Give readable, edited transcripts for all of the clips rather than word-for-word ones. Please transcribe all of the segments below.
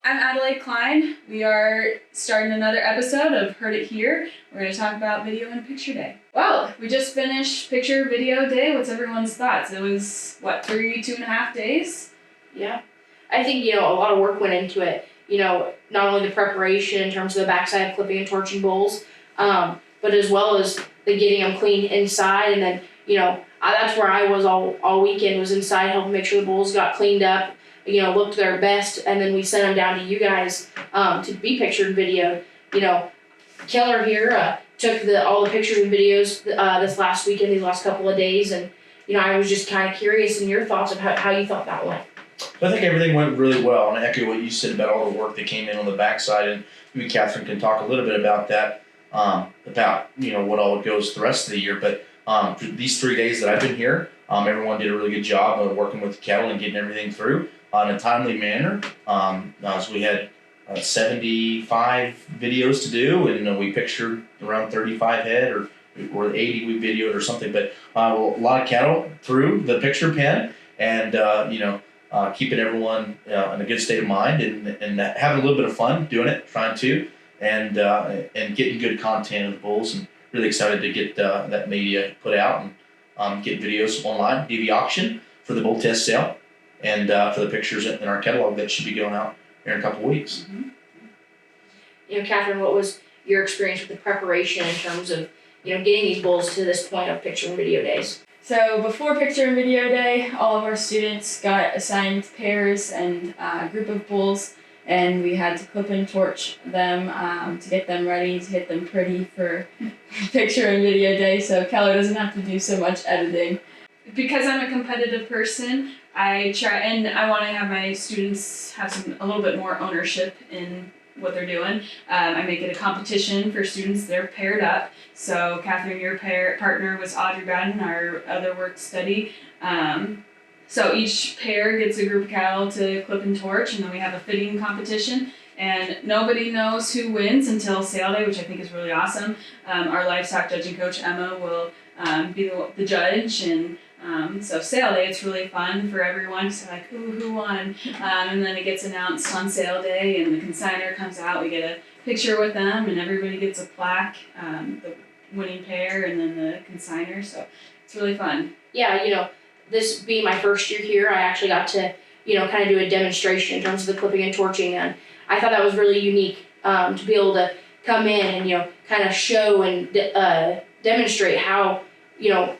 I'm Adelaide Klein. We are starting another episode of Heard It Here. We're going to talk about Video and Picture Day. Well, we just finished Picture Video Day. What's everyone's thoughts? It was, 2.5 days? Yeah. I think, a lot of work went into it. Not only the preparation in terms of the backside of clipping and torching bowls, but as well as the getting them clean inside. And then, that's where I was all weekend, was inside helping make sure the bowls got cleaned up, looked their best, and then we sent them down to you guys to be pictured and videoed. Keller here took all the pictures and videos this last weekend, these last couple of days, and I was just kind of curious in your thoughts of how you thought that went. I think everything went really well, and I echo what you said about all the work that came in on the backside, and maybe Catherine can talk a little bit about that, what all goes the rest of the year. But these 3 days that I've been here, everyone did a really good job of working with the cattle and getting everything through in a timely manner. So we had 75 videos to do, and we pictured around 35 head or 80 we videoed or something. But a lot of cattle through the picture pen, and keeping everyone in a good state of mind and having a little bit of fun doing it, trying to, and getting good content of the bulls, and really excited to get that media put out and get videos online, DV auction for the bull test sale, and for the pictures in our catalog that should be going out here in a couple of weeks. Mm-hmm. Catherine, what was your experience with the preparation in terms of getting these bulls to this point of picture and video days? So before Picture and Video Day, all of our students got assigned pairs and a group of bulls, and we had to clip and torch them to get them ready, to get them pretty for Picture and Video Day, so Keller doesn't have to do so much editing. Because I'm a competitive person, I try, and I want to have my students have a little bit more ownership in what they're doing. I make it a competition for students. They're paired up. So Catherine, your partner was Audrey Baden, our other work study. So each pair gets a group of cattle to clip and torch, and then we have a fitting competition. And nobody knows who wins until sale day, which I think is really awesome. Our livestock judging coach, Emma, will be the judge, and so sale day, it's really fun for everyone. So who won? And then it gets announced on sale day, and the consignor comes out. We get a picture with them, and everybody gets a plaque, the winning pair, and then the consignor. So it's really fun. Yeah, this being my first year here, I actually got to, kind of do a demonstration in terms of the clipping and torching, and I thought that was really unique to be able to come in and, kind of show and demonstrate how,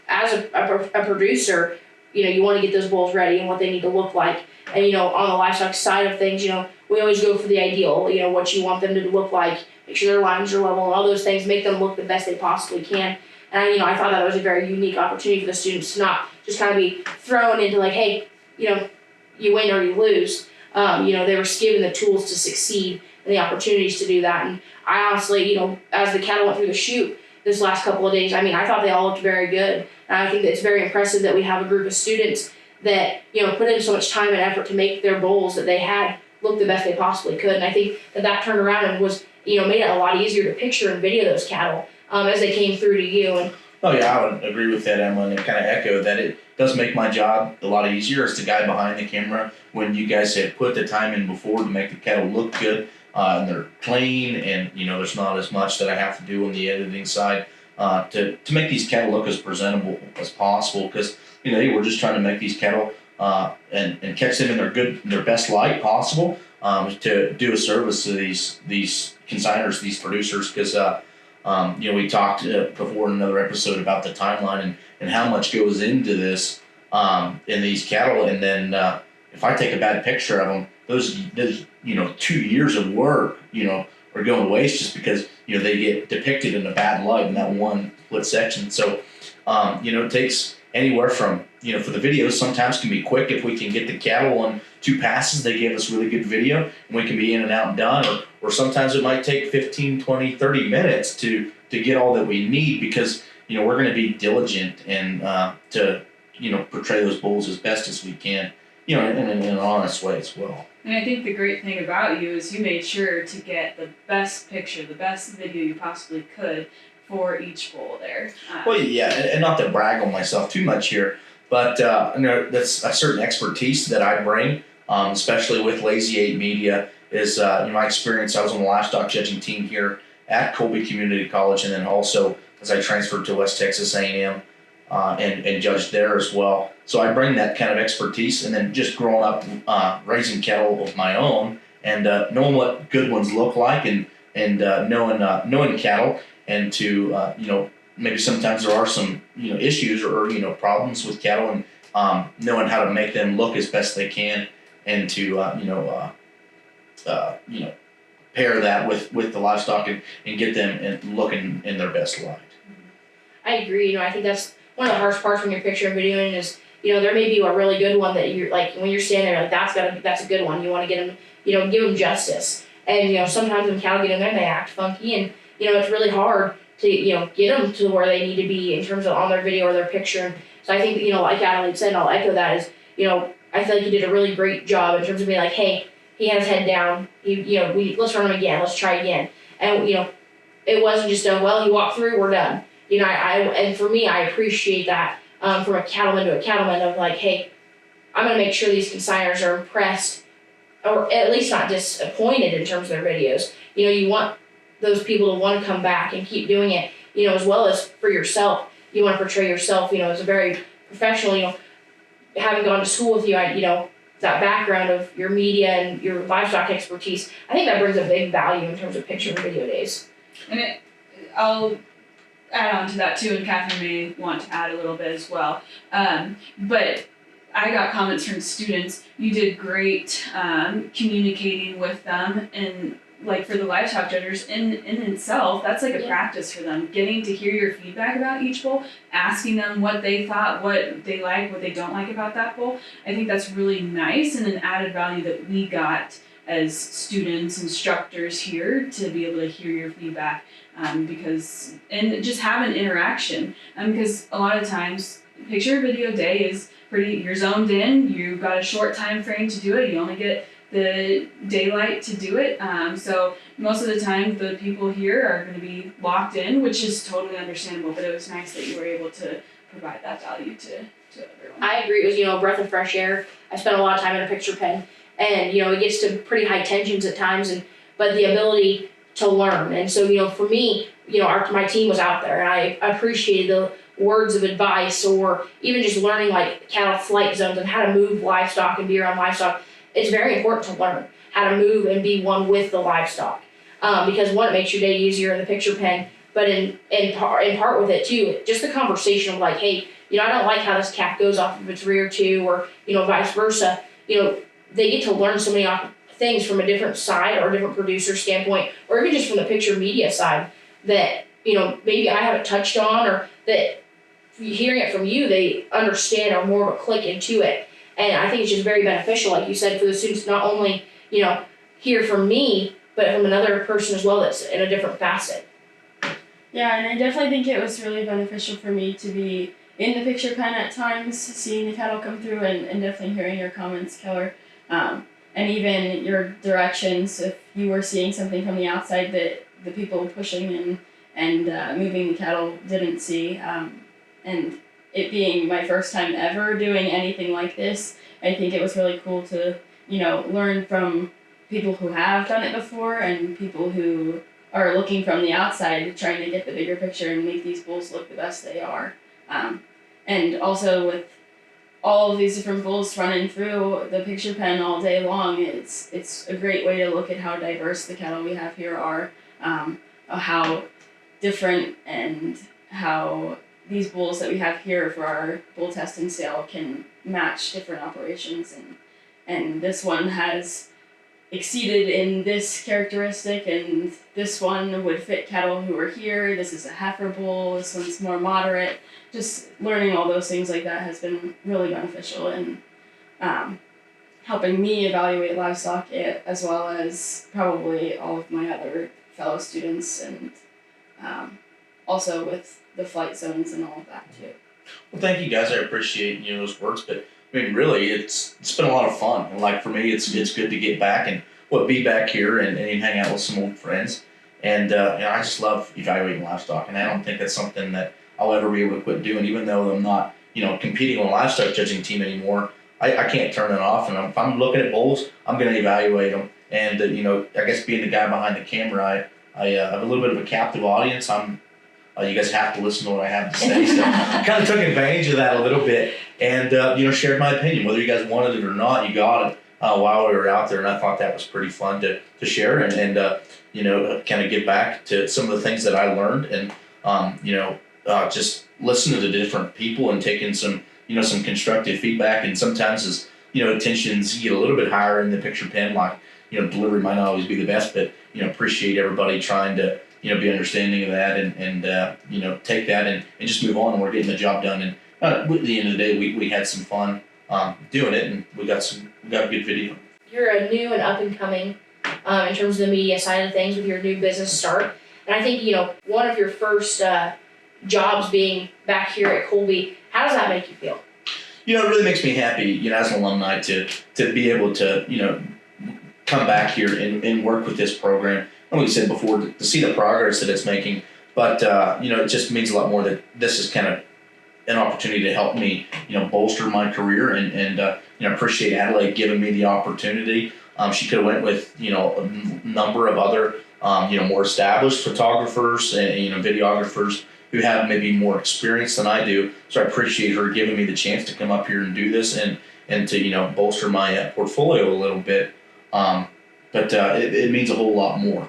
as a producer, you want to get those bulls ready and what they need to look like. And, on the livestock side of things, we always go for the ideal, what you want them to look like, make sure their lines are level and all those things, make them look the best they possibly can. And, I thought that was a very unique opportunity for the students to not just kind of be thrown into like, hey, you win or you lose. They were given the tools to succeed and the opportunities to do that. And I honestly, as the cattle went through the chute this last couple of days, I thought they all looked very good. And I think that it's very impressive that we have a group of students that, put in so much time and effort to make their bulls that they had look the best they possibly could. And I think that turned around and was, made it a lot easier to picture and video those cattle as they came through to you. And Oh yeah, I would agree with that, Emma, and kind of echo that it does make my job a lot easier as the guy behind the camera when you guys had put the time in before to make the cattle look good, and they're clean, and there's not as much that I have to do on the editing side to make these cattle look as presentable as possible, because we're just trying to make these cattle and catch them in their best light possible, to do a service to these consigners, these producers, because we talked before in another episode about the timeline and how much goes into this in these cattle, and then if I take a bad picture of them, those 2 years of work are going to waste just because they get depicted in a bad light in that one split section. So it takes anywhere from for the videos sometimes can be quick if we can get the cattle on 2 passes. They give us really good video and we can be in and out and done, or sometimes it might take 15, 20, 30 minutes to get all that we need, because we're going to be diligent and to portray those bulls as best as we can, in an honest way as well. And I think the great thing about you is you made sure to get the best picture, the best video you possibly could for each bull there. Well, yeah, and not to brag on myself too much here, but that's a certain expertise that I bring, especially with Lazy 8 Media is my experience. I was on the livestock judging team here at Colby Community College, and then also as I transferred to West Texas A&M and judged there as well. So I bring that kind of expertise, and then just growing up raising cattle of my own and knowing what good ones look like, and knowing cattle, and to maybe sometimes there are some issues or problems with cattle, and knowing how to make them look as best they can, and to pair that with the livestock, and get them looking in their best light. I agree. I think that's one of the hardest parts when you're picture and videoing is, there may be a really good one that you're like, when you're standing there, like that's a good one. You want to get them, give them justice. And, sometimes when cattle get in there, they act funky, and, it's really hard to, get them to where they need to be in terms of on their video or their picture. And so I think, like Adelaide said, and I'll echo that, is, I feel like you did a really great job in terms of being like, hey, he has his head down, let's run him again, let's try again. And, it wasn't just he walked through, we're done. And for me, I appreciate that from a cattleman to a cattleman of like, hey, I'm going to make sure these consigners are impressed, or at least not disappointed in terms of their videos. You want those people to want to come back and keep doing it, as well as for yourself. You want to portray yourself, as a very professional, having gone to school with you, that background of your media and your livestock expertise. I think that brings a big value in terms of picture and video days. And I'll add on to that too, and Catherine may want to add a little bit as well. But I got comments from students. You did great communicating with them, and like for the livestock judges in itself, that's like a practice for them, getting to hear your feedback about each bull, asking them what they thought, what they like, what they don't like about that bull. I think that's really nice, and an added value that we got as students, instructors here, to be able to hear your feedback, because and just have an interaction, because a lot of times picture video day is pretty, you're zoned in, you've got a short time frame to do it, you only get the daylight to do it, so most of the time the people here are going to be locked in, which is totally understandable, but it was nice that you were able to provide that value to everyone. I agree. It was, a breath of fresh air. I spent a lot of time in a picture pen, and, it gets to pretty high tensions at times, but the ability to learn. And so, for me, my team was out there, and I appreciated the words of advice, or even just learning like cattle flight zones and how to move livestock and be around livestock. It's very important to learn how to move and be one with the livestock, because one, it makes your day easier in the picture pen, but in part with it too, just the conversation of like, hey, I don't like how this calf goes off of its rear too, or vice versa. They get to learn so many things from a different side or a different producer standpoint, or even just from the picture media side that maybe I haven't touched on, or that hearing it from you, they understand, or more of a click into it. And I think it's just very beneficial, like you said, for the students to not only, hear from me, but from another person as well that's in a different facet. Yeah, and I definitely think it was really beneficial for me to be in the picture pen at times, seeing the cattle come through, and definitely hearing your comments, Keller, and even your directions if you were seeing something from the outside that the people pushing and moving the cattle didn't see, and it being my first time ever doing anything like this, I think it was really cool to, learn from people who have done it before, and people who are looking from the outside, trying to get the bigger picture and make these bulls look the best they are. And also with all of these different bulls running through the picture pen all day long, it's a great way to look at how diverse the cattle we have here are, how different, and how these bulls that we have here for our bull test and sale can match different operations, and this one has exceeded in this characteristic, and this one would fit cattle who are here. This is a heifer bull, this one's more moderate. Just learning all those things like that has been really beneficial in helping me evaluate livestock, as well as probably all of my other fellow students, and also with the flight zones and all of that too. Well, thank you guys. I appreciate those words, but I mean, really, it's been a lot of fun. And like for me, it's good to get back and be back here and hang out with some old friends. And I just love evaluating livestock, and I don't think that's something that I'll ever be able to quit doing. Even though I'm not competing on a livestock judging team anymore, I can't turn it off. And if I'm looking at bulls, I'm going to evaluate them. and I guess being the guy behind the camera, I have a little bit of a captive audience. You guys have to listen to what I have to say. So I kind of took advantage of that a little bit and, shared my opinion. Whether you guys wanted it or not, you got it while we were out there. And I thought that was pretty fun to share and kind of give back to some of the things that I learned and, just listen to the different people and taking some constructive feedback. And sometimes as, tensions get a little bit higher in the picture pen, like, delivery might not always be the best, but, appreciate everybody trying to, be understanding of that and take that and just move on, and we're getting the job done. And at the end of the day, we had some fun doing it, and we got a good video. You're a new and up and coming in terms of the media side of things with your new business start. And I think, one of your first jobs being back here at Colby, how does that make you feel? It really makes me happy, as an alumni to be able to, come back here and work with this program. Like we said before, to see the progress that it's making, but it just means a lot more that this is kind of an opportunity to help me, bolster my career and appreciate Adelaide giving me the opportunity. She could have went with, a number of other, more established photographers and, videographers who have maybe more experience than I do. So I appreciate her giving me the chance to come up here and do this and to, bolster my portfolio a little bit. But it means a whole lot more.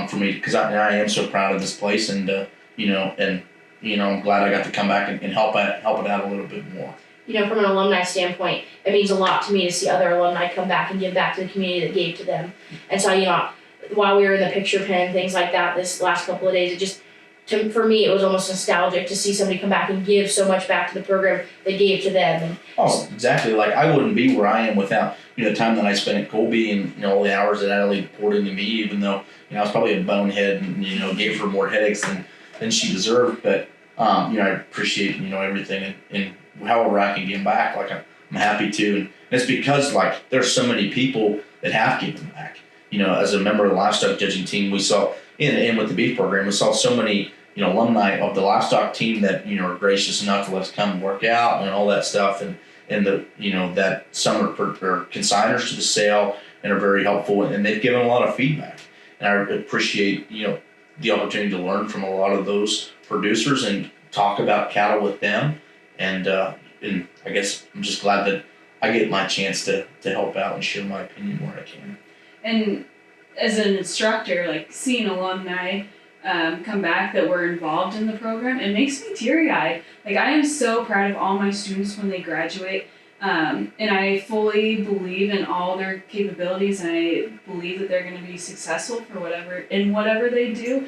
For me, because I am so proud of this place, and I'm glad I got to come back and help it out a little bit more. From an alumni standpoint, it means a lot to me to see other alumni come back and give back to the community that gave to them. And so, while we were in the picture pen and things like that this last couple of days, it just, for me, it was almost nostalgic to see somebody come back and give so much back to the program they gave to them. Oh, exactly. Like, I wouldn't be where I am without, the time that I spent at Colby and, all the hours that Adelaide poured into me, even though, I was probably a bonehead and, gave her more headaches than she deserved. But, I appreciate, everything and however I can give back, like, I'm happy to. And it's because, like, there's so many people that have given back. As a member of the livestock judging team, we saw, and with the beef program, we saw so many, alumni of the livestock team that, are gracious enough to let us come and work out and all that stuff. And the, that some are consigners to the sale and are very helpful, and they've given a lot of feedback. And I appreciate, the opportunity to learn from a lot of those producers and talk about cattle with them. And I guess I'm just glad that I get my chance to help out and share my opinion where I can. And as an instructor, like seeing alumni come back that were involved in the program, it makes me teary-eyed. Like, I am so proud of all my students when they graduate, and I fully believe in all their capabilities, and I believe that they're going to be successful for whatever they do.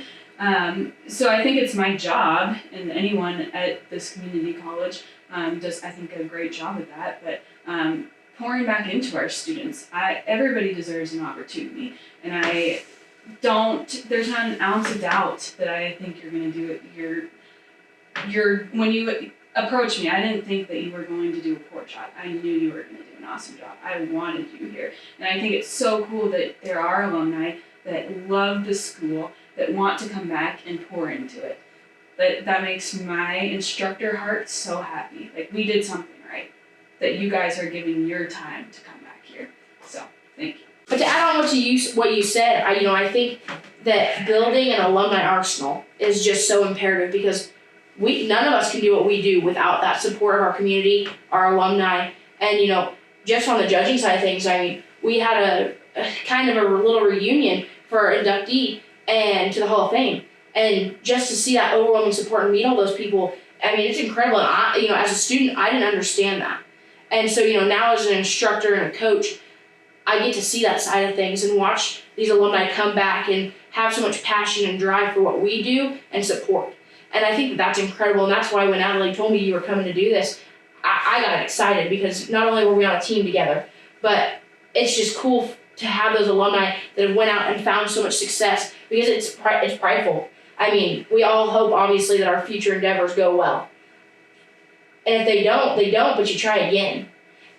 So I think it's my job, and anyone at this community college does, I think, a great job at that. But pouring back into our students, everybody deserves an opportunity, and there's not an ounce of doubt that I think you're going to do it. When you approached me, I didn't think that you were going to do a poor job. I knew you were going to do an awesome job. I wanted you here. And I think it's so cool that there are alumni that love the school, that want to come back and pour into it. That makes my instructor heart so happy. Like, we did something right, that you guys are giving your time to come back here. So, thank you. But to add on what you said, I think that building an alumni arsenal is just so imperative, because none of us can do what we do without that support of our community, our alumni, and just on the judging side of things, we had a kind of a little reunion for our inductee and to the Hall of Fame, and just to see that overwhelming support and meet all those people, it's incredible. And as a student, I didn't understand that, and so now as an instructor and a coach, I get to see that side of things and watch these alumni come back and have so much passion and drive for what we do and support. And I think that that's incredible. And that's why when Adelaide told me you were coming to do this, I got excited, because not only were we on a team together, but it's just cool to have those alumni that have went out and found so much success, because it's prideful. We all hope, obviously, that our future endeavors go well. And if they don't, they don't, but you try again.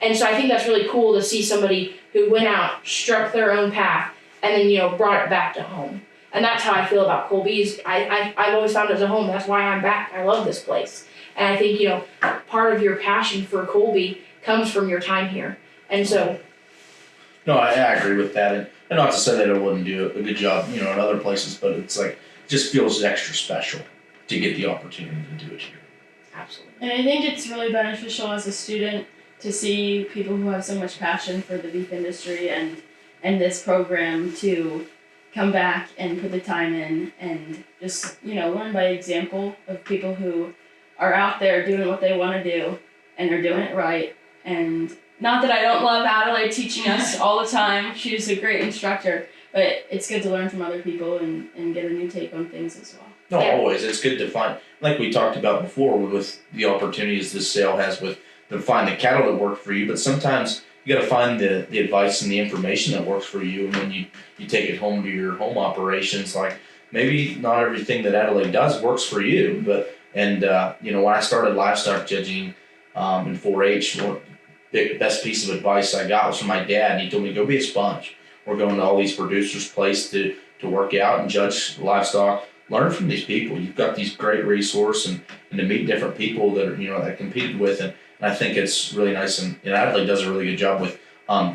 And so I think that's really cool to see somebody who went out, struck their own path, and then, brought it back to home. And that's how I feel about Colby's. I've always found it as a home. That's why I'm back. I love this place. And I think, part of your passion for Colby comes from your time here. And so. No, I agree with that. And, And not to say that I wouldn't do a good job, in other places, but it's like, it just feels extra special to get the opportunity to do it here. Absolutely. And I think it's really beneficial as a student to see people who have so much passion for the beef industry and this program to come back and put the time in and just, learn by example of people who are out there doing what they want to do and they're doing it right. And not that I don't love Adelaide teaching us all the time. She's a great instructor, but it's good to learn from other people and get a new take on things as well. No, Yeah. always. It's good to find, like we talked about before, with the opportunities this sale has to find the cattle that work for you. But sometimes you got to find the advice and the information that works for you. And when you take it home to your home operations, like maybe not everything that Adelaide does works for you. When I started livestock judging in 4-H, the best piece of advice I got was from my dad. And he told me, go be a sponge. We're going to all these producers' place to work out and judge livestock. Learn from these people. You've got these great resource and to meet different people that are, that competed with. And I think it's really nice. And Adelaide does a really good job with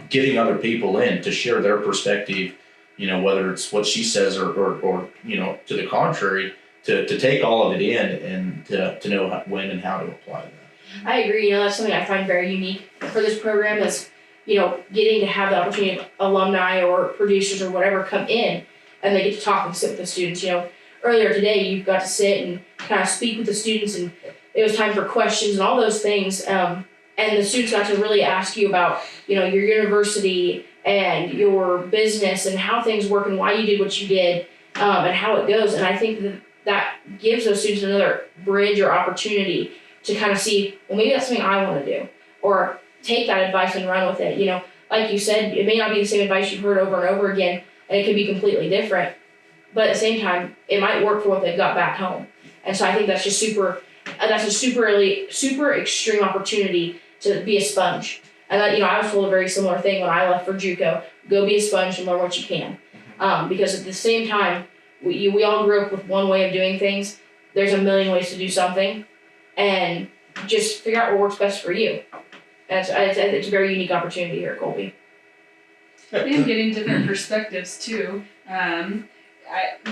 getting other people in to share their perspective, whether it's what she says or to the contrary, to take all of it in and to know when and how to apply that. I agree. That's something I find very unique for this program is, getting to have the opportunity of alumni or producers or whatever come in and they get to talk and sit with the students. Earlier today, you got to sit and kind of speak with the students, and it was time for questions and all those things. And the students got to really ask you about, your university and your business and how things work and why you did what you did, and how it goes. And I think that gives those students another bridge or opportunity to kind of see, well, maybe that's something I want to do, or take that advice and run with it. Like you said, it may not be the same advice you've heard over and over again, and it could be completely different. But at the same time, it might work for what they've got back home. And so I think that's just super extreme opportunity to be a sponge. And I was told a very similar thing when I left for JUCO. Go be a sponge and learn what you can. Because at the same time, we all grew up with one way of doing things. There's a million ways to do something. And just figure out what works best for you. And it's a very unique opportunity here at Colby. And getting different perspectives too.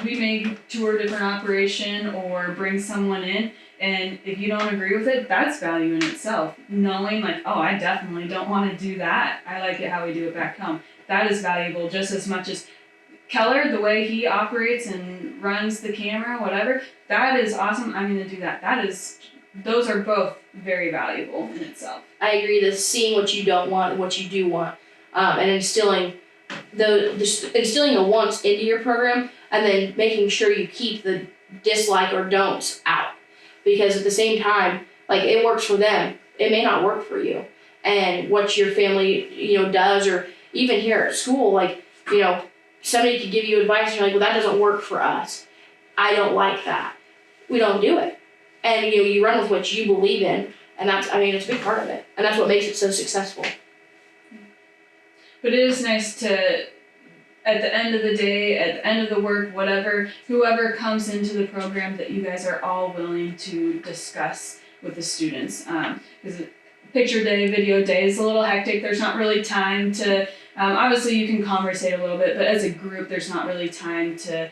We may tour a different operation or bring someone in, and if you don't agree with it, that's value in itself. Knowing I definitely don't want to do that. I like it how we do it back home. That is valuable just as much as Keller, the way he operates and runs the camera, whatever. That is awesome. I'm going to do that. Those are both very valuable in itself. I agree that seeing what you don't want and what you do want, and instilling the wants into your program, and then making sure you keep the dislike or don'ts out. Because at the same time, it works for them, it may not work for you. And what your family, does, or even here at school, somebody could give you advice and you're like, well, that doesn't work for us. I don't like that. We don't do it. And you run with what you believe in, and it's a big part of it. And that's what makes it so successful. But it is nice to, at the end of the day, at the end of the work, whoever comes into the program, that you guys are all willing to discuss with the students. Because picture day, video day is a little hectic. There's not really time to, obviously you can conversate a little bit, but as a group, there's not really time to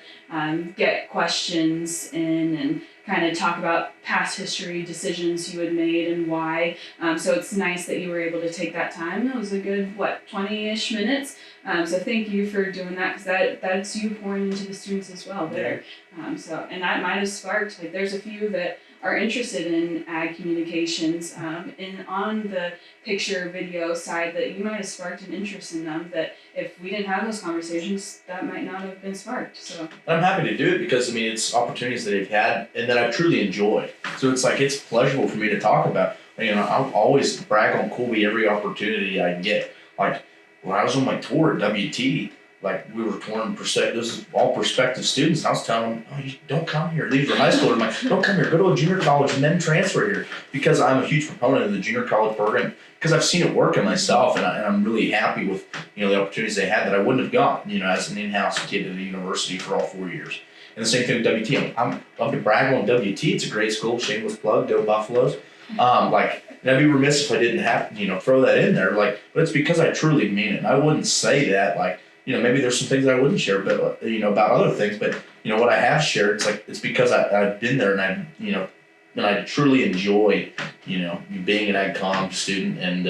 get questions in and kind of talk about past history, decisions you had made and why. So it's nice that you were able to take that time. It was a good, 20-ish minutes. So thank you for doing that, because that's you pouring into the students as well there. And that might have sparked, there's a few that are interested in ag communications and on the picture video side that you might have sparked an interest in them that if we didn't have those conversations, that might not have been sparked. So I'm happy to do it because it's opportunities that I've had and that I truly enjoy. So it's pleasurable for me to talk about. I'll always brag on Colby every opportunity I get. When I was on my tour at WT, we were touring this is all prospective students. And I was telling them, oh, you don't come here. These were high schoolers. I'm like, don't come here. Go to a junior college and then transfer here. Because I'm a huge proponent of the junior college program. Because I've seen it work in myself, and I'm really happy with the opportunities they had that I wouldn't have gotten as an in-house kid at a university for all 4 years. And the same thing with WT. I'm love to brag on WT. It's a great school. Shameless plug. Go Buffaloes. And I'd be remiss if I didn't have throw that in there. But it's because I truly mean it. And I wouldn't say that maybe there's some things that I wouldn't share, but about other things. But what I have shared, it's because I've been there, and I truly enjoy being an AgCom student and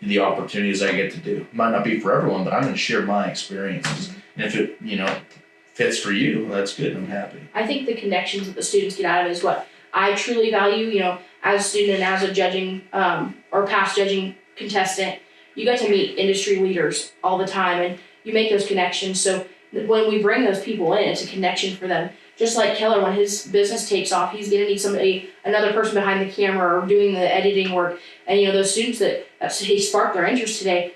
the opportunities I get to do. It might not be for everyone, but I'm going to share my experiences, and if it fits for you, that's good. I'm happy. I think the connections that the students get out of it is what I truly value. As a student and as a judging or past judging contestant, you get to meet industry leaders all the time, and you make those connections. So when we bring those people in, it's a connection for them. Just like Keller, when his business takes off, he's going to need another person behind the camera or doing the editing work. And those students that he sparked their interest today,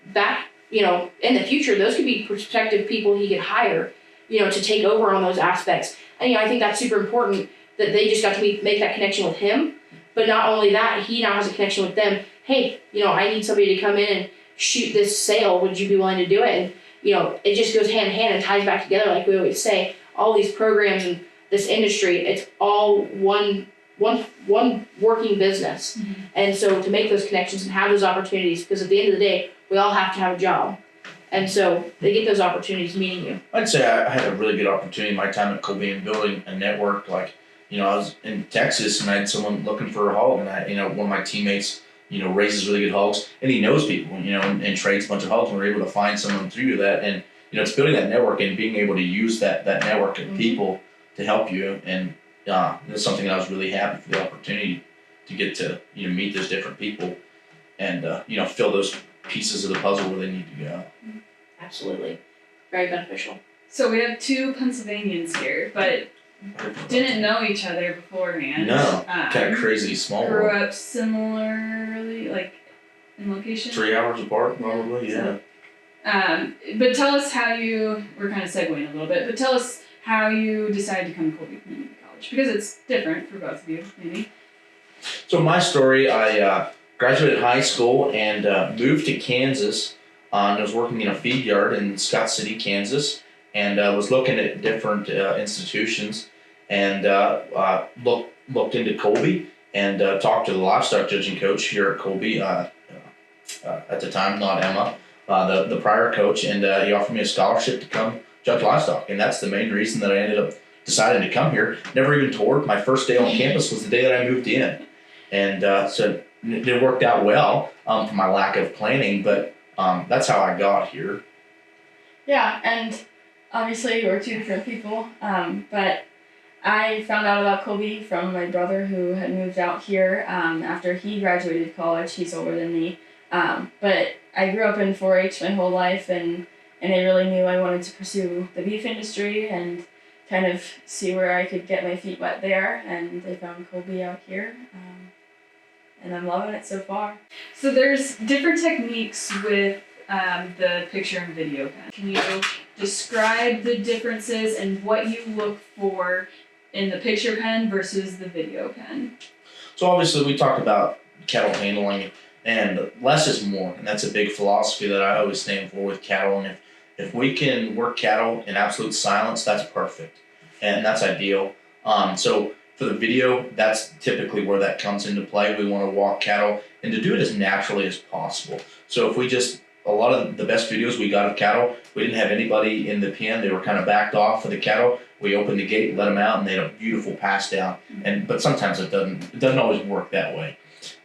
back in the future, those could be prospective people he could hire, to take over on those aspects. And I think that's super important that they just got to make that connection with him. But not only that, he now has a connection with them. Hey, I need somebody to come in and shoot this sale. Would you be willing to do it? And it just goes hand in hand and ties back together, like we always say. All these programs and this industry, it's all one working business. Mm-hmm. And so to make those connections and have those opportunities, because at the end of the day, we all have to have a job. And so they get those opportunities meeting you. I'd say I had a really good opportunity in my time at Colby in building a network. I was in Texas and I had someone looking for a hog, and one of my teammates, raises really good hogs, and he knows people, and trades a bunch of hogs, and we're able to find someone through that. And it's building that network and being able to use that network of people to help you. And it's something that I was really happy for the opportunity to get to meet those different people and fill those pieces of the puzzle where they need to go. Absolutely. Very beneficial. So we have two Pennsylvanians here, but didn't know each other beforehand. No, kind of crazy small Grew world. up similarly, in location. 3 hours apart, probably. Yeah. But tell us how we're kind of segueing a little bit, but tell us how you decided to come to Colby Community College, because it's different for both of you, maybe. So my story, I graduated high school and moved to Kansas. I was working in a feed yard in Scott City, Kansas, and was looking at different institutions, and looked into Colby and talked to the livestock judging coach here at Colby at the time, not Emma, the prior coach, and he offered me a scholarship to come judge livestock, and that's the main reason that I ended up deciding to come here. Never even toured. My first day on campus was the day that I moved in, and so it worked out well for my lack of planning, but that's how I got here. Yeah, and obviously we're two different people, but I found out about Colby from my brother who had moved out here after he graduated college. He's older than me, but I grew up in 4-H my whole life, and I really knew I wanted to pursue the beef industry and kind of see where I could get my feet wet there, and I found Colby out here, and I'm loving it so far. So there's different techniques with the picture and video pen. Can you describe the differences and what you look for in the picture pen versus the video pen? So obviously we talked about cattle handling, and less is more, and that's a big philosophy that I always stand for with cattle. And if we can work cattle in absolute silence, that's perfect, and that's ideal. So for the video, that's typically where that comes into play. We want to walk cattle and to do it as naturally as possible. So if we a lot of the best videos we got of cattle, we didn't have anybody in the pen. They were kind of backed off for the cattle. We opened the gate, let them out, and they had a beautiful pass down. But sometimes it doesn't always work that way.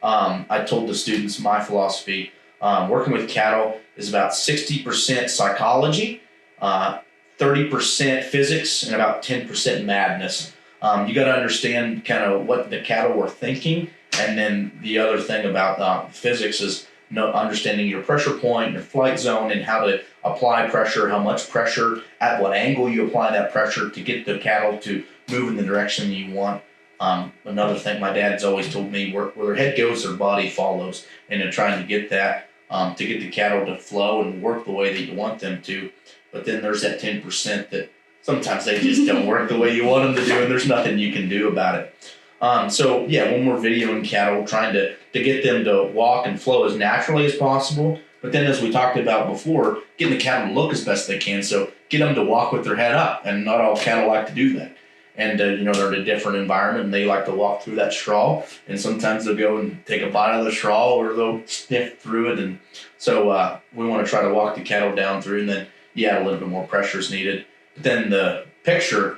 I told the students my philosophy. Working with cattle is about 60% psychology, 30% physics, and about 10% madness. You got to understand kind of what the cattle were thinking, and then the other thing about physics is understanding your pressure point, your flight zone, and how to apply pressure, how much pressure, at what angle you apply that pressure to get the cattle to move in the direction you want. Another thing my dad's always told me, where their head goes, their body follows, and they're trying to get that, to get the cattle to flow and work the way that you want them to. But then there's that 10% that sometimes they just don't work the way you want them to do, and there's nothing you can do about it. So yeah, when we're videoing cattle, trying to get them to walk and flow as naturally as possible. But then, as we talked about before, getting the cattle to look as best they can. So get them to walk with their head up, and not all cattle like to do that. And they're in a different environment, and they like to walk through that straw. And sometimes they'll go and take a bite of the straw, or they'll sniff through it. And so we want to try to walk the cattle down through, and then yeah, a little bit more pressure is needed. But then the picture,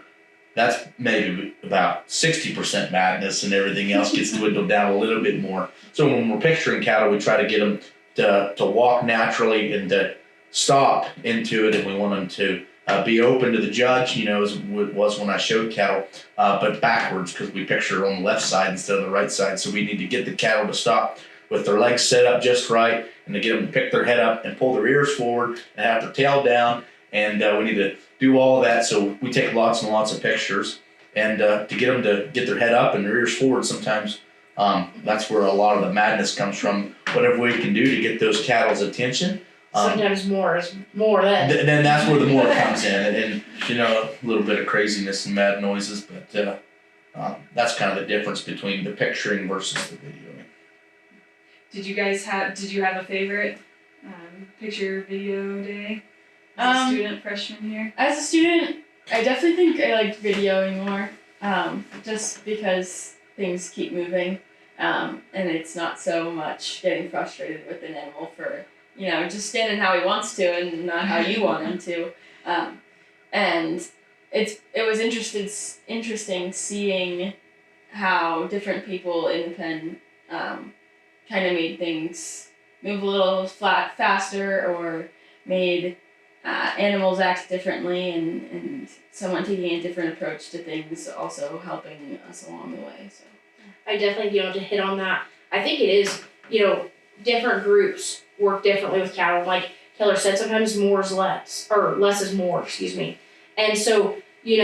that's maybe about 60% madness, and everything else gets dwindled down a little bit more. So when we're picturing cattle, we try to get them to walk naturally and to stop into it, and we want them to be open to the judge, as it was when I showed cattle, but backwards, because we picture on the left side instead of the right side. So we need to get the cattle to stop with their legs set up just right, and to get them to pick their head up and pull their ears forward and have their tail down. And we need to do all of that. So we take lots and lots of pictures, and to get them to get their head up and their ears forward, sometimes that's where a lot of the madness comes from. Whatever we can do to get those cattle's attention. Sometimes more is more than. Then that's where the more comes in, and a little bit of craziness and mad noises, but that's kind of the difference between the picturing versus the videoing. Did you have a favorite picture video day as a student freshman year? As a student, I definitely think I liked videoing more, just because things keep moving, and it's not so much getting frustrated with an animal for, just standing how he wants to and not how you want him to. And it was interesting seeing how different people in the pen kind of made things move a little faster, or made animals act differently, and someone taking a different approach to things also helping us along the way. So I definitely, to hit on that. I think it is, different groups work differently with cattle. Like Keller said, sometimes more is less, or less is more, excuse me. And so, you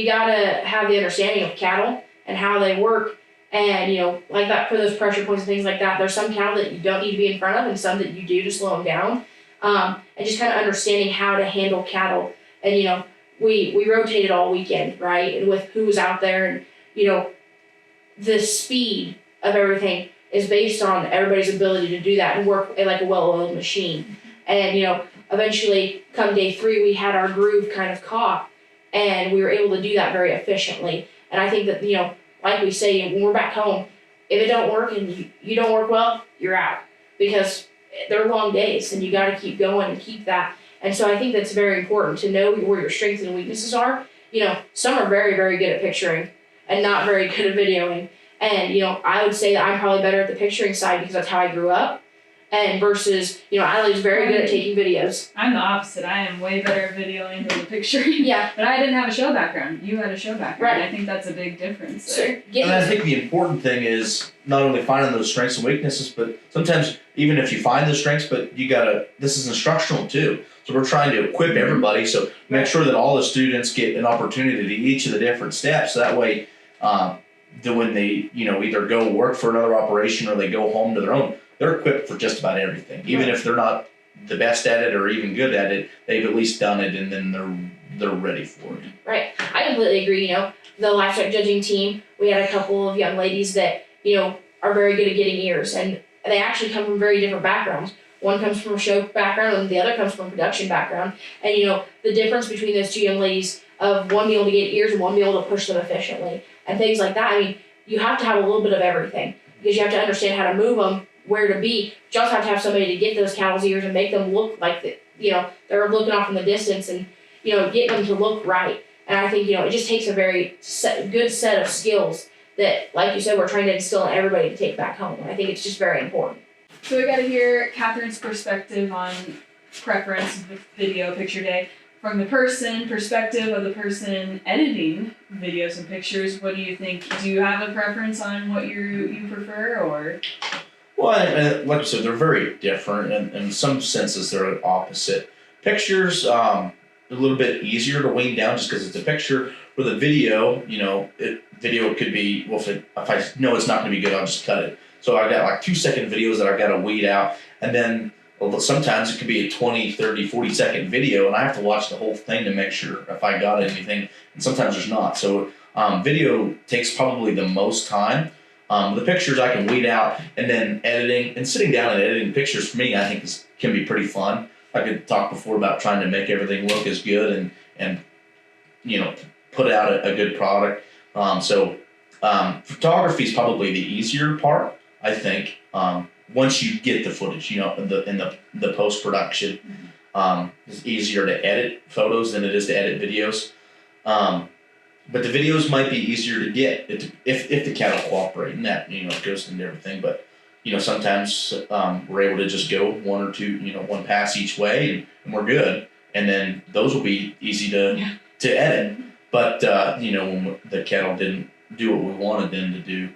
gotta have the understanding of cattle and how they work. And, like that, for those pressure points and things like that, there's some cattle that you don't need to be in front of and some that you do to slow them down. And just kind of understanding how to handle cattle. And, we rotated all weekend, right? And with who was out there, and, the speed of everything is based on everybody's ability to do that and work like a well-oiled machine. And, eventually, come day 3, we had our groove kind of caught, and we were able to do that very efficiently. And I think that, like we say, when we're back home, if it don't work and you don't work well, you're out. Because they're long days, and you got to keep going and keep that. And so I think that's very important to know where your strengths and weaknesses are. Some are very, very good at picturing and not very good at videoing. And, I would say that I'm probably better at the picturing side because that's how I grew up. And versus, Adley's very good at taking videos. I'm the opposite. I am way better at videoing than the picturing. Yeah. But I didn't have a show background. You had a show background. Right. And I think that's a big difference So, there. And I think the important thing is not only finding those strengths and weaknesses, but sometimes even if you find those strengths, but this is instructional too. So we're trying to equip everybody, so make sure that all the students get an opportunity to each of the different steps. So that way, when they, either go work for another operation or they go home to their own, they're equipped for just about everything. Even if they're not the best at it or even good at it, they've at least done it, and then they're ready for it. Right. I completely agree. The livestock judging team, we had a couple of young ladies that, are very good at getting ears, and they actually come from very different backgrounds. One comes from a show background and the other comes from a production background. And, the difference between those two young ladies of one being able to get ears and one being able to push them efficiently and things like that. I mean, you have to have a little bit of everything because you have to understand how to move them, where to be. But you also have to have somebody to get those cattle's ears and make them look like they're looking off in the distance, and get them to look right. And I think it just takes a very good set of skills that, like you said, we're trying to instill in everybody to take back home. And I think it's just very important. So we got to hear Catherine's perspective on preference with video picture day. From the perspective of the person editing videos and pictures, what do you think? Do you have a preference on what you prefer, or? Well, like I said, they're very different, and in some senses they're opposite. Pictures, a little bit easier to wean down just because it's a picture. With a video, video could be, well, if I know it's not going to be good, I'll just cut it. So I got like 2-second videos that I got to weed out, and then sometimes it could be a 20, 30, 40-second video, and I have to watch the whole thing to make sure if I got anything, and sometimes there's not. So video takes probably the most time. The pictures I can weed out, and then editing, and sitting down and editing pictures for me, I think can be pretty fun. I could talk before about trying to make everything look as good and put out a good product. Photography is probably the easier part, I think. Once you get the footage, in the post production, It's easier to edit photos than it is to edit videos. But the videos might be easier to get if the cattle cooperate, and that goes into everything. But sometimes we're able to just go one or two, one pass each way, and we're good. And then those will be easy to edit. But when the cattle didn't do what we wanted them to do,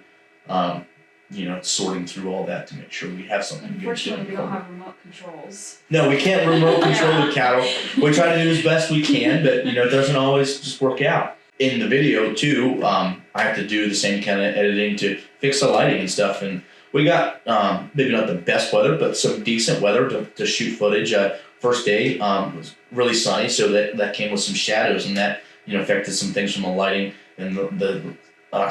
sorting through all that to make sure we have something good. Unfortunately, we don't have remote controls. No, we can't remote control the cattle. We try to do as best we can, but it doesn't always just work out. In the video too, I have to do the same kind of editing to fix the lighting and stuff. And we got maybe not the best weather, but some decent weather to shoot footage. First day was really sunny, so that came with some shadows, and that affected some things from the lighting. And the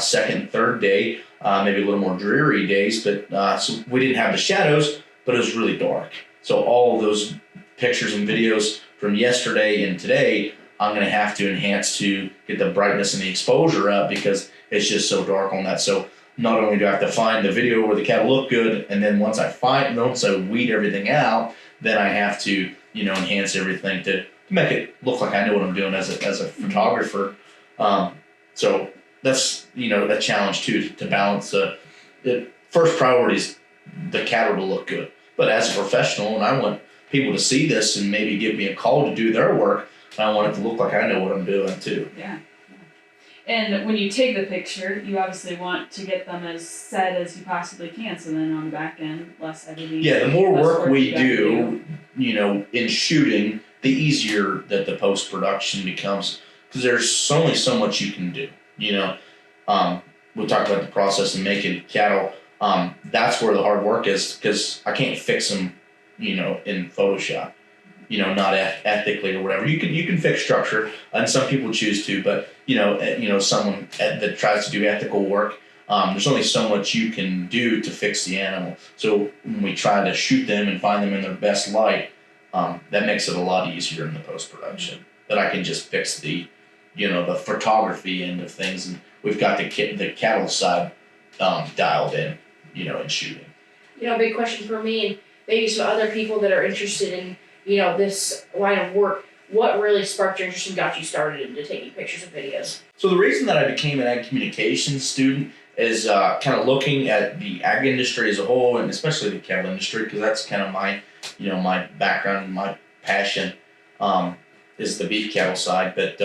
second and third day, maybe a little more dreary days, but so we didn't have the shadows, but it was really dark. So all of those pictures and videos from yesterday and today, I'm going to have to enhance to get the brightness and the exposure up because it's just so dark on that. So not only do I have to find the video where the cattle look good, and then once I weed everything out, then I have to enhance everything to make it look like I know what I'm doing as a photographer. So that's a challenge too, to balance the first priority is the cattle to look good. But as a professional, and I want people to see this and maybe give me a call to do their work, I want it to look like I know what I'm doing too. Yeah. And when you take the picture, you obviously want to get them as set as you possibly can. So then on the back end, less editing. Yeah, the more work we you do, in shooting, the easier that the post production becomes because there's only so much you can do. We talked about the process of making cattle. That's where the hard work is because I can't fix them, in Photoshop. Not ethically or whatever. You can fix structure, and some people choose to, but someone that tries to do ethical work, there's only so much you can do to fix the animal. So when we try to shoot them and find them in their best light, that makes it a lot easier in the post production. That I can just fix the photography end of things, and we've got the cattle side dialed in, in shooting. Big question for me and maybe some other people that are interested in this line of work. What really sparked your interest and got you started into taking pictures and videos? So the reason that I became an ag communications student is kind of looking at the ag industry as a whole, and especially the cattle industry, because that's kind of my, my background and my passion is the beef cattle side. But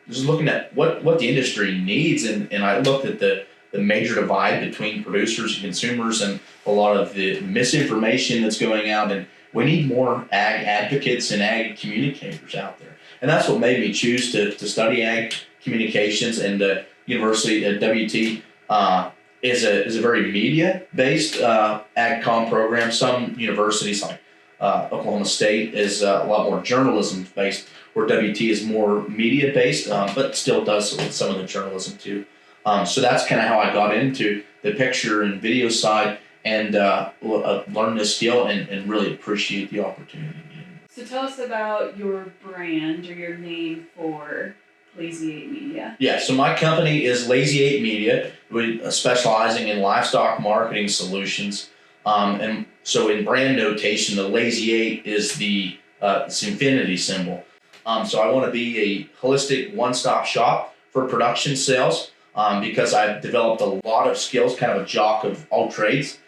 just looking at what the industry needs, and I looked at the major divide between producers and consumers and a lot of the misinformation that's going out, and we need more ag advocates and ag communicators out there. And that's what made me choose to study ag communications. And the university at WT is a very media-based ag comm program. Some universities like Oklahoma State is a lot more journalism-based, where WT is more media-based, but still does some of the journalism too. So that's kind of how I got into the picture and video side, and learn this skill and really appreciate the opportunity. So tell us about your brand or your name for Lazy 8 Media. Yeah, so my company is Lazy 8 Media. We're specializing in livestock marketing solutions. And so in brand notation, the Lazy 8 is the infinity symbol. So I want to be a holistic one-stop shop for production sales because I've developed a lot of skills, kind of a jock of all trades,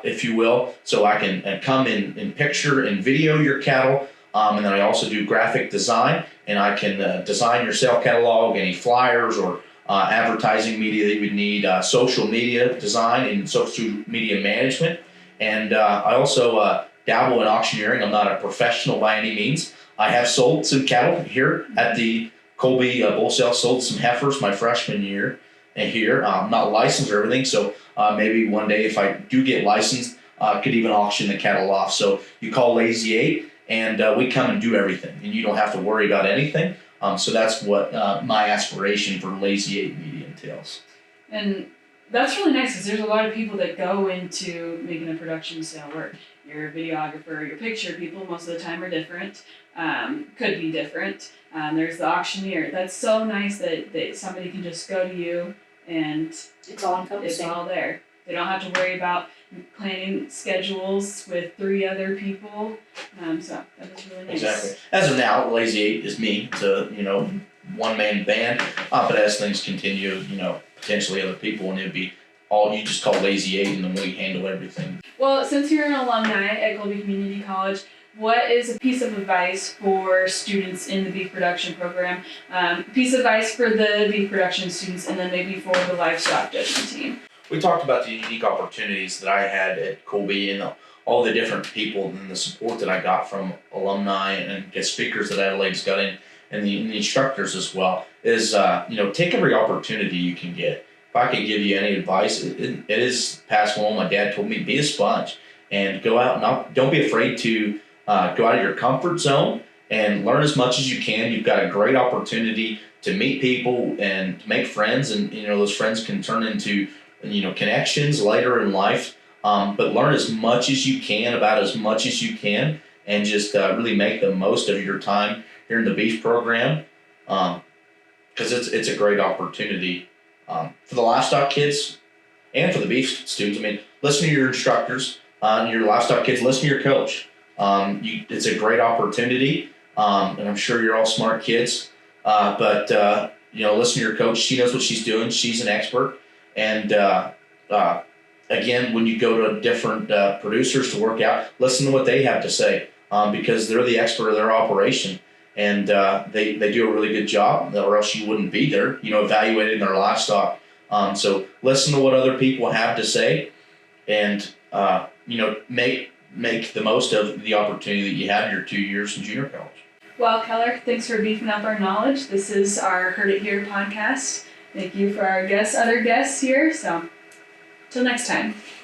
if you will. So I can come in picture and video your cattle, and then I also do graphic design, and I can design your sale catalog, any flyers or advertising media that you would need, social media design and social media management. And I also dabble in auctioneering. I'm not a professional by any means. I have sold some cattle here at the Colby Bull Sale, sold some heifers my freshman year here. I'm not licensed or everything, so maybe one day if I do get licensed, I could even auction the cattle off. So you call Lazy 8, and we come and do everything, and you don't have to worry about anything. So that's what my aspiration for Lazy 8 Media entails. And that's really nice because there's a lot of people that go into making a production sale work. Your videographer, your picture people, most of the time are different, could be different. There's the auctioneer. That's so nice that somebody can just go to you and It's all encompassing. it's all there. They don't have to worry about planning schedules with 3 other people. So that was really nice. Exactly. As of now, Lazy Eight is me. It's a, one-man band. But as things continue, potentially other people, and it'd be all you just call Lazy Eight, and then we handle everything. Well, since you're an alumni at Colby Community College, what is a piece of advice for students in the beef production program? Piece of advice for the beef production students, and then maybe for the livestock judging team. We talked about the unique opportunities that I had at Colby and all the different people and the support that I got from alumni and guest speakers that Adelaide's got in, and the instructors as well. Is take every opportunity you can get. If I could give you any advice, it is past one. My dad told me, be a sponge and go out and don't be afraid to go out of your comfort zone and learn as much as you can. You've got a great opportunity to meet people and to make friends, and those friends can turn into connections later in life. But learn as much as you can about as much as you can, and just really make the most of your time here in the beef program, because it's a great opportunity for the livestock kids and for the beef students. I mean, listen to your instructors, your livestock kids. Listen to your coach. It's a great opportunity, and I'm sure you're all smart kids. But listen to your coach. She knows what she's doing. She's an expert. And again, when you go to different producers to work out, listen to what they have to say, because they're the expert of their operation, and they do a really good job, or else you wouldn't be there, evaluating their livestock. So listen to what other people have to say, and make the most of the opportunity that you have in your 2 years in junior college. Well, Keller, thanks for beefing up our knowledge. This is our Heard It Here podcast. Thank you for our other guests here. So, till next time.